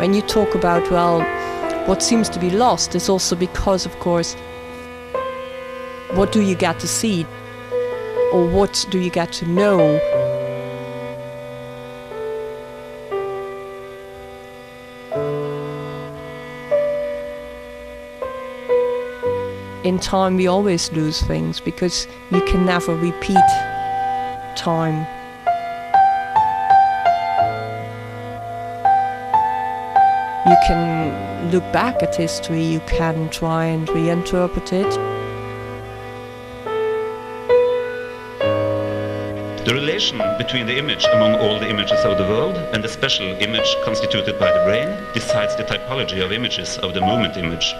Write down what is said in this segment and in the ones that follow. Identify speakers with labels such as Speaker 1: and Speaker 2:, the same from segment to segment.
Speaker 1: when you talk about, well, what seems to be lost is also because, of course, what do you get to see, or what do you get to know? In time we always lose things, because you can never repeat time. You can look back at history, you can try and reinterpret it.
Speaker 2: The relation between the image among all the images of the world and the special image constituted by the brain decides the typology of images of the movement image.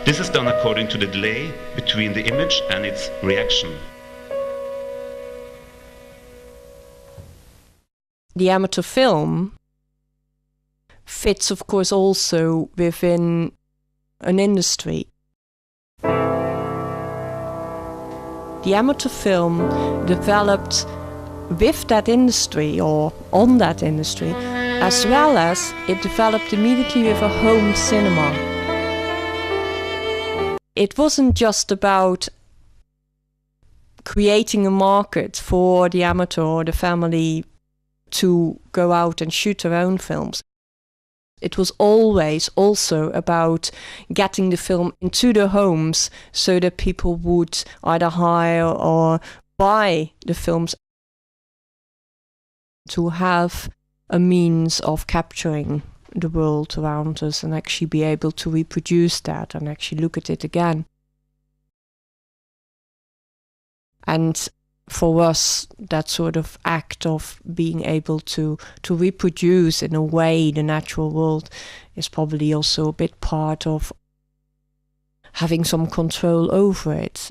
Speaker 2: This is done according to the delay between the image and its reaction.
Speaker 1: The amateur film fits, of course, also within an industry. The amateur film developed with that industry, or on that industry, as well as it developed immediately with a home cinema. It wasn't just about creating a market for the amateur or the family to go out and shoot their own films. It was always also about getting the film into the homes so that people would either hire or buy the films, to have a means of capturing the world around us and actually be able to reproduce that and actually look at it again. And for us, that sort of act of being able to reproduce in a way the natural world is probably also a bit part of having some control over it.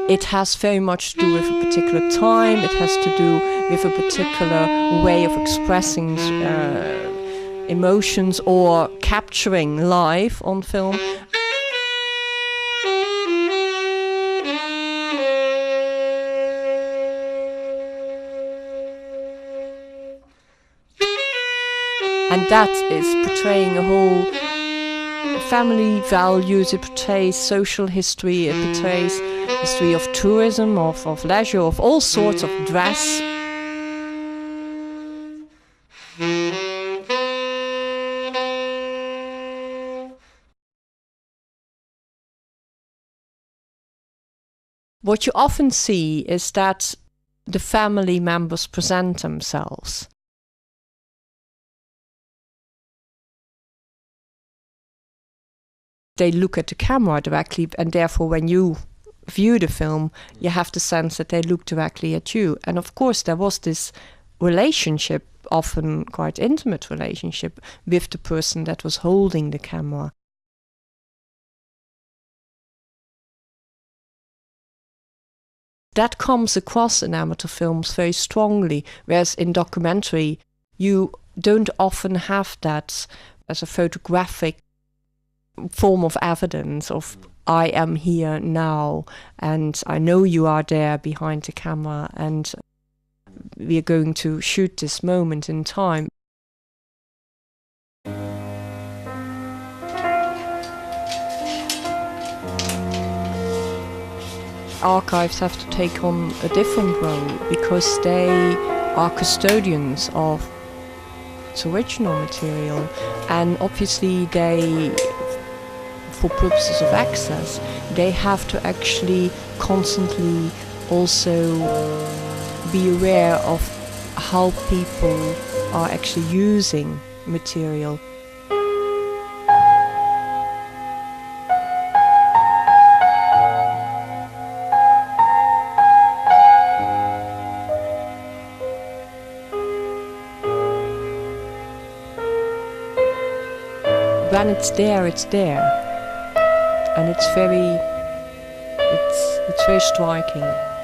Speaker 1: It has very much to do with a particular time, it has to do with a particular way of expressing emotions or capturing live on film. And that is portraying a whole family values, it portrays social history, it portrays history of tourism, of leisure, of all sorts of dress. What you often see is that the family members present themselves. They look at the camera directly, and therefore when you view the film, you have the sense that they look directly at you. And of course there was this relationship, often quite intimate relationship, with the person that was holding the camera. That comes across in amateur films very strongly, whereas in documentary you don't often have that as a photographic form of evidence of I am here now and I know you are there behind the camera and we are going to shoot this moment in time. Archives have to take on a different role because they are custodians of its original material, and obviously they, for purposes of access, they have to actually constantly also be aware of how people are actually using material. when it's there, and it's very striking.